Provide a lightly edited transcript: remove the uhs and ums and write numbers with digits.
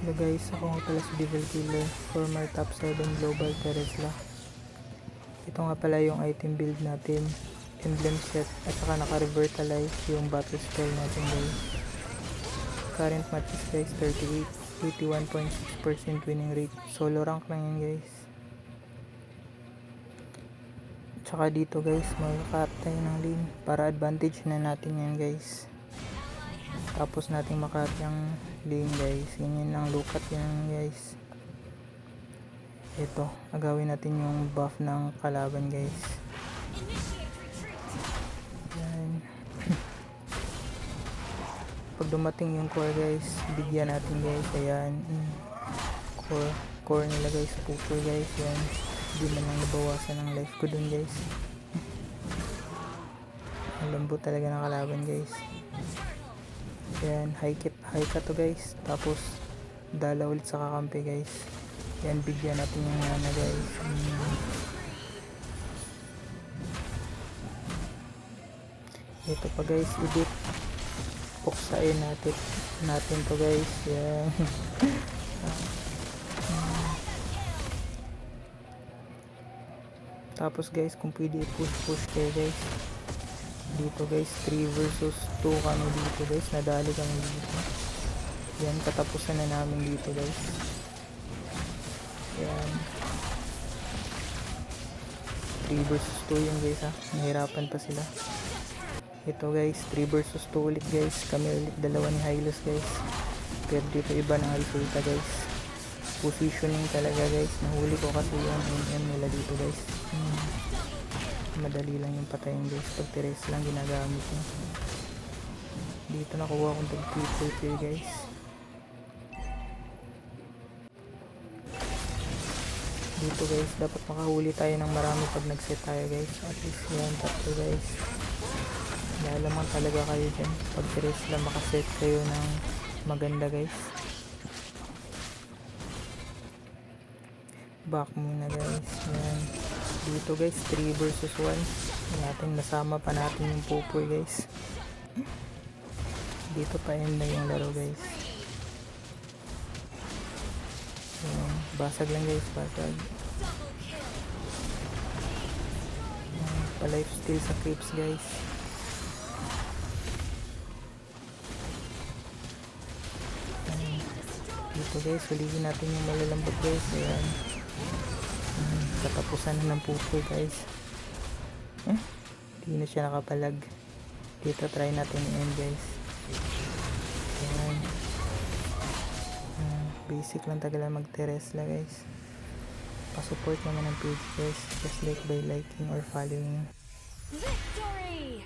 Hello guys, ako nga pala si Devil Killer, former top 7 global Teresla. Ito nga pala yung item build natin, emblem set, at saka naka-revitalize yung battle spell natin guys. Current matches guys, 38, 81.6% winning rate. Solo rank lang yan guys. Tsaka dito guys, mag-cut tayo ng lane para advantage na natin yan guys. Tapos natin makat yung lane guys. Ganyan lang lukat yan guys. Ito, agawin natin yung buff ng kalaban guys. Yan. Pag dumating yung core guys, bigyan natin guys. Ayan. Core nila guys. Pupul guys. Yan. Hindi man lang nabawasan ng life ko dun guys. Ang lambot talaga ng kalaban guys. Ayan, high cut to guys. Tapos dala ulit sa kakampi guys. Ayan, bigyan natin yung mana guys. Ito pa guys, edit. Puksain natin to guys. Ayan. Tapos guys, kung pwede push kayo guys. Dito guys, 3 versus 2 kami dito guys. Nadali kami dito. Yan, katapusan na namin dito guys. Yan. 3 versus 2 yung guys ha. Nahirapan pa sila. Ito guys, 3 versus 2 ulit guys. Kami ulit dalawa ni Hylos guys. Pero dito iba ng resulta guys. Positioning talaga guys. Nahuli ko kasi yung MM nila dito guys. Madali lang yung patayin guys. Pag teres lang ginagamit nyo. Dito nakuha kong tag-triple guys. Dito guys, dapat makahuli tayo ng marami pag nag-set tayo guys. At least yan, tatlo guys. Lalaman talaga kayo dyan. Pag teres lang makaset kayo ng maganda guys. Back muna guys. Yan. Dito guys, 3 versus 1. Natin nasama pa natin yung pupoy guys. Dito pa end na yung laro guys. Ayan, basag lang guys, basag. Pa life steal sa creeps guys. Ayan. Dito guys, hulihin natin yung malalambot guys. Ayan. Katapusan na ng pupoy guys. Hindi na siya nakapalag. Dito try natin i-end guys. Ayan. Basic lang talaga mag-teresla guys. Pa-support naman ng page guys. Just like by liking or following. Victory!